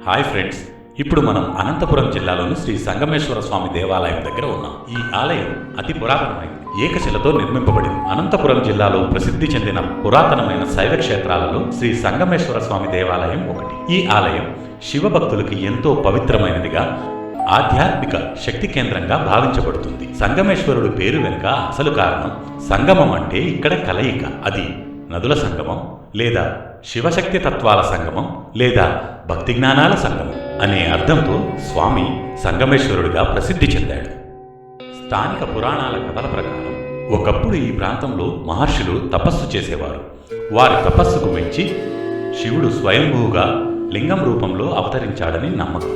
Hi friends, ఇప్పుడు మనం అనంతపురం జిల్లాలోని శ్రీ సంగమేశ్వర స్వామి దేవాలయం దగ్గర ఉన్నాం. ఈ ఆలయం అతి పురాతనమైనది, ఏకశిలతో నిర్మింపబడింది. అనంతపురం జిల్లాలో ప్రసిద్ధి చెందిన పురాతనమైన శైవ క్షేత్రాలలో శ్రీ సంగమేశ్వర స్వామి దేవాలయం ఒకటి. ఈ ఆలయం శివభక్తులకి ఎంతో పవిత్రమైనదిగా, ఆధ్యాత్మిక శక్తి కేంద్రంగా భావించబడుతుంది. సంగమేశ్వరుడు పేరు వెనుక అసలు కారణం సంగమం అంటే ఇక్కడ కలయిక. అది నదుల సంగమం, లేదా శివశక్తి తత్వాల సంగమం, లేదా భక్తి జ్ఞానాల సంగమం అనే అర్థంతో స్వామి సంగమేశ్వరుడిగా ప్రసిద్ధి చెందాడు. స్థానిక పురాణాల కథల ప్రకారం ఒకప్పుడు ఈ ప్రాంతంలో మహర్షులు తపస్సు చేసేవారు. వారి తపస్సుకు మెచ్చి శివుడు స్వయంభూగా లింగం రూపంలో అవతరించాడని నమ్మకం.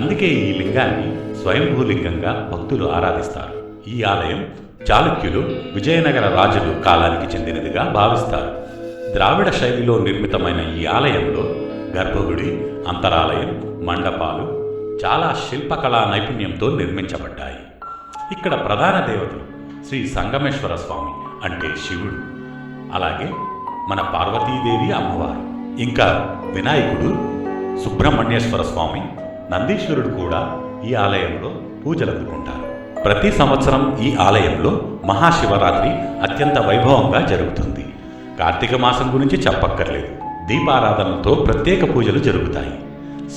అందుకే ఈ లింగాన్ని స్వయంభూలింగంగా భక్తులు ఆరాధిస్తారు. ఈ ఆలయం చాళుక్యులు, విజయనగర రాజులు కాలానికి చెందినదిగా భావిస్తారు. ద్రావిడ శైలిలో నిర్మితమైన ఈ ఆలయంలో గర్భగుడి, అంతరాలయం, మండపాలు చాలా శిల్పకళా నైపుణ్యంతో నిర్మించబడ్డాయి. ఇక్కడ ప్రధాన దేవతలు శ్రీ సంగమేశ్వర స్వామి అంటే శివుడు, అలాగే మన పార్వతీదేవి అమ్మవారు, ఇంకా వినాయకుడు, సుబ్రహ్మణ్యేశ్వర స్వామి, నందీశ్వరుడు కూడా ఈ ఆలయంలో పూజలు అందుకుంటారు. ప్రతి సంవత్సరం ఈ ఆలయంలో మహాశివరాత్రి అత్యంత వైభవంగా జరుగుతుంది. కార్తీక మాసం గురించి చెప్పక్కర్లేదు. దీపారాధనలతో ప్రత్యేక పూజలు జరుగుతాయి.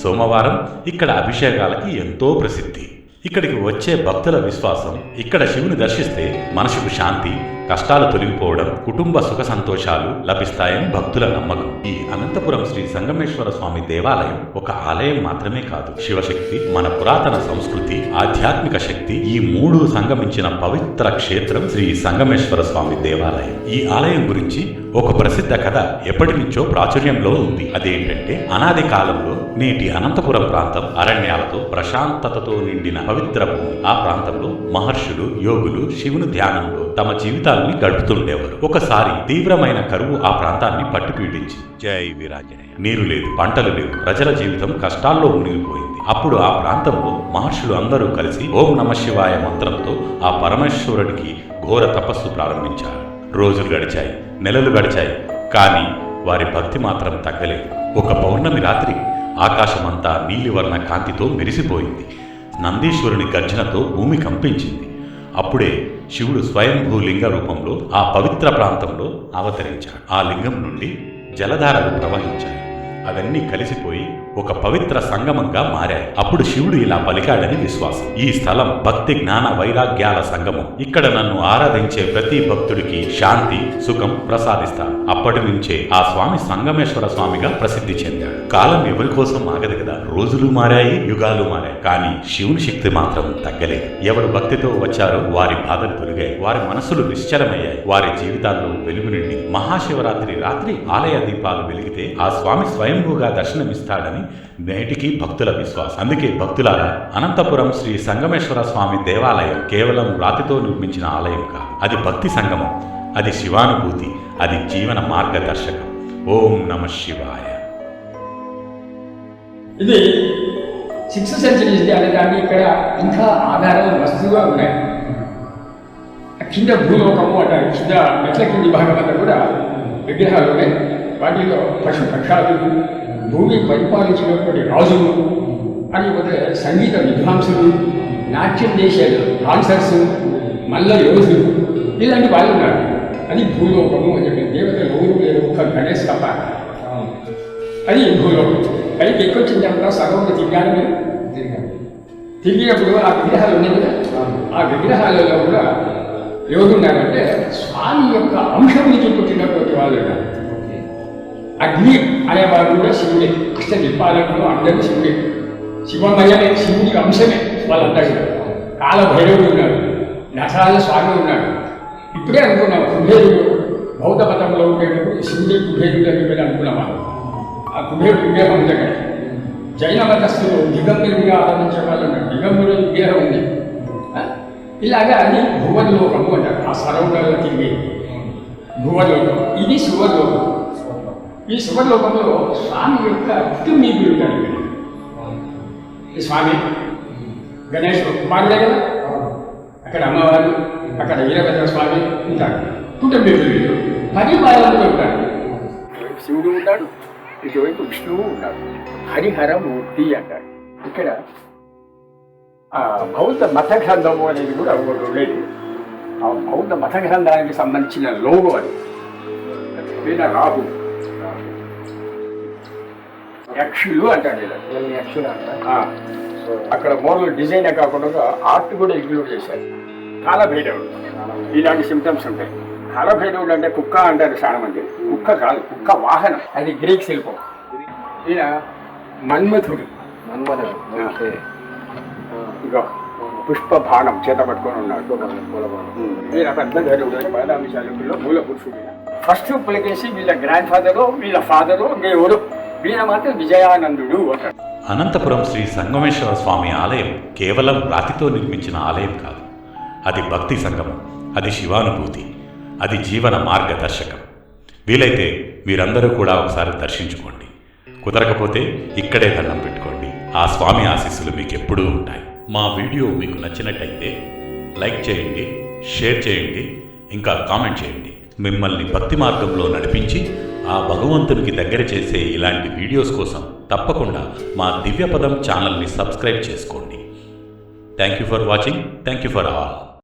సోమవారం ఇక్కడ అభిషేకాలకి ఎంతో ప్రసిద్ధి. ఇక్కడికి వచ్చే భక్తుల విశ్వాసం, ఇక్కడ శివుని దర్శిస్తే మనసుకు శాంతి, కష్టాలు తొలగిపోవడం, కుటుంబ సుఖ సంతోషాలు లభిస్తాయని భక్తుల నమ్మకం. ఈ అనంతపురం శ్రీ సంగమేశ్వర స్వామి దేవాలయం ఒక ఆలయం మాత్రమే కాదు. శివశక్తి, మన పురాతన సంస్కృతి, ఆధ్యాత్మిక శక్తి ఈ మూడు సంగమించిన పవిత్ర క్షేత్రం శ్రీ సంగమేశ్వర స్వామి దేవాలయం. ఈ ఆలయం గురించి ఒక ప్రసిద్ధ కథ ఎప్పటి నుంచో ప్రాచుర్యంలో ఉంది. అదేంటంటే, అనాది కాలంలో నేటి అనంతపురం ప్రాంతం అరణ్యాలతో, ప్రశాంతతతో నిండిన పవిత్ర భూమి. ఆ ప్రాంతంలో మహర్షులు, యోగులు శివుని ధ్యానంలో తమ జీవితాలని గడుపుతుండేవారు. ఒకసారి తీవ్రమైన కరువు ఆ ప్రాంతాన్ని పట్టి పీడించి, జై వీరాంజనేయ, నీరు లేదు, పంటలు లేవు, ప్రజల జీవితం కష్టాల్లో మునిగిపోయింది. అప్పుడు ఆ ప్రాంతంలో మహర్షులు అందరూ కలిసి ఓం నమ శివాయ మంత్రంతో ఆ పరమేశ్వరుడికి ఘోర తపస్సు ప్రారంభించారు. రోజులు గడిచాయి, నెలలు గడిచాయి, కానీ వారి భక్తి మాత్రం తగ్గలేదు. ఒక పౌర్ణమి రాత్రి ఆకాశమంతా నీలివర్ణ కాంతితో మెరిసిపోయింది. నందీశ్వరుని గర్జనతో భూమి కంపించింది. అప్పుడే శివుడు స్వయంభూ లింగ రూపంలో ఆ పవిత్ర ప్రాంతంలో అవతరించాడు. ఆ లింగం నుండి జలధారలు ప్రవహించాయి. అవన్నీ కలిసిపోయి ఒక పవిత్ర సంగమంగా మారాయి. అప్పుడు శివుడు ఇలా పలికాడని విశ్వాసం. ఈ స్థలం భక్తి, జ్ఞాన, వైరాగ్యాల సంగమం. ఇక్కడ నన్ను ఆరాధించే ప్రతి భక్తుడికి శాంతి, సుఖం ప్రసాదిస్తాను. అప్పటి నుంచే ఆ స్వామి సంగమేశ్వర స్వామిగా ప్రసిద్ధి చెందాడు. కాలం ఎవరి కోసం ఆగదు కదా. రోజులు మారాయి, యుగాలు మారాయి, కానీ శివుని శక్తి మాత్రం తగ్గలేదు. ఎవరు భక్తితో వచ్చారో వారి బాధలు తొలగాయి, వారి మనసులు నిశ్చలమయ్యాయి, వారి జీవితాల్లో వెలుగు నిండి. మహాశివరాత్రి రాత్రి ఆలయ దీపాలు వెలిగితే ఆ స్వామి స్వయంభూగా దర్శనమిస్తాడని నేటికి భక్తుల విశ్వాసం. అందుకే భక్తులారా, అనంతపురం శ్రీ సంగమేశ్వర స్వామి దేవాలయం కేవలం రాతితో నిర్మించిన ఆలయం కాదు. అది భక్తి సంగమం, అది శివానుభూతి, అది జీవన మార్గదర్శకం. ఓం నమ శివాయ. ఇది 6th సెంచరీ అనడానికి ఇక్కడ ఇంకా ఆధారాలు వస్తువుగా ఉన్నాయి. కింద భూలోకము అంటారు, కింద మెట్ల కింది భాగం అంతా కూడా విగ్రహాలు ఉన్నాయి. వాటిలో పశు పక్షాలు, భూమి పరిపాలించినటువంటి రాజులు, లేకపోతే సంగీత విద్వాంసులు, నాట్యం చేసేది, డాన్సర్స్, మల్ల యోధులు, ఇలాంటి వాళ్ళు ఉన్నారు. అది భూలోకము అని చెప్పి. దేవతలు ఎవరు లేరు, ఒక్క గణేష్ తప్ప. అది భూలోకం. పైకి ఎక్కువ వచ్చిన తర్వాత సగం తిరిగాను మీరు తిరిగినప్పుడు ఆ విగ్రహాలు ఉన్నాయి కదా, ఆ విగ్రహాలలో కూడా ఎవరు ఉన్నారంటే స్వామి యొక్క అంశం నుంచి పుట్టినటువంటి వాళ్ళు ఉన్నారు. అగ్ని అనేవాడు కూడా శివుడే. అష్ట దీపాలలో అందరూ శివుడే, శివమయమే, శివుడి అంశమే వాళ్ళంతా కూడా. కాల భైరవుడు ఉన్నాడు, నసాల స్వామి ఉన్నాడు. ఇప్పుడే అనుకున్నాం కుబేరుడు బౌద్ధ మతంలో ఉండేటప్పుడు శివుడే కుబేరుడు అని చెప్పి అనుకున్నాం. ఆ కుబేరుడు విగ్రహం ఉంది అక్కడ. జైన మతస్థులు దిగంబరుడిగా ఆరాధించే వాళ్ళు ఉన్నారు, దిగంబరుడు విగ్రహం ఉంది. ఇలాగా అది భువనలోకము అంటారు. ఆ సరౌండర్లో తిరిగి భువనలోకం. ఇది శివలోకం. ఈ శివలోకంలో స్వామి యొక్క కుటుంబీకుడు ఉంటాడు. ఈ స్వామి గణేష్ కుమారుడే కదా, అక్కడ అమ్మవారు, అక్కడ వీరభద్ర స్వామి ఉంటాడు. కుటుంబీకుడు 10 బాలలతో ఉంటాడు. శివుడు ఉంటాడు, ఇటువైపు విష్ణువు ఉన్నారు. హరిహరమూర్తి అంటారు. ఇక్కడ బౌద్ధ మత గ్రంథము అనేది కూడా ఒకటి ఉండేది. ఆ బౌద్ధ మత గ్రంథానికి సంబంధించిన లోగో అది. ఈయన రాహు, యక్షులు అంటాడు. యక్షులు అంటారు. అక్కడ మోడల్ డిజైనే కాకుండా ఆర్ట్ కూడా ఇంక్లూడ్ చేశారు. కాలభైరవుడు, ఇలాంటి సిమ్టమ్స్ ఉంటాయి. కాలభైరవుడు అంటే కుక్క అంటారు చాలా మంది. కుక్క కాదు, కుక్క వాహనం. అది గ్రీక్ శిల్పం. ఈయన మన్మథుడు. ఇంకా పుష్ప బాణం చేత పట్టుకొని ఉన్నాడు. ఈయన పెద్దధరుడు, బాదామి చాళుక్యుల్లో మూల పురుషుడు. ఫస్ట్ పులకేసి వీళ్ళ గ్రాండ్ ఫాదరు, వీళ్ళ ఫాదరు దేవుడు. వీళ్ళ మాత్రం విజయానందుడు అంటాడు. అనంతపురం శ్రీ సంగమేశ్వర స్వామి ఆలయం కేవలం రాతితో నిర్మించిన ఆలయం కాదు. అది భక్తి సంగమం, అది శివానుభూతి, అది జీవన మార్గదర్శకం. వీలైతే మీరందరూ కూడా ఒకసారి దర్శించుకోండి. కుదరకపోతే ఇక్కడే దండం పెట్టుకోండి. ఆ స్వామి ఆశీస్సులు మీకు ఎప్పుడూ ఉంటాయి. మా వీడియో మీకు నచ్చినట్టయితే లైక్ చేయండి, షేర్ చేయండి, ఇంకా కామెంట్ చేయండి. మిమ్మల్ని భక్తి మార్గంలో నడిపించి ఆ భగవంతునికి దగ్గర చేసే ఇలాంటి వీడియోస్ కోసం తప్పకుండా మా దివ్యపదం ఛానల్ని సబ్స్క్రైబ్ చేసుకోండి. Thank you for watching. Thank you for all.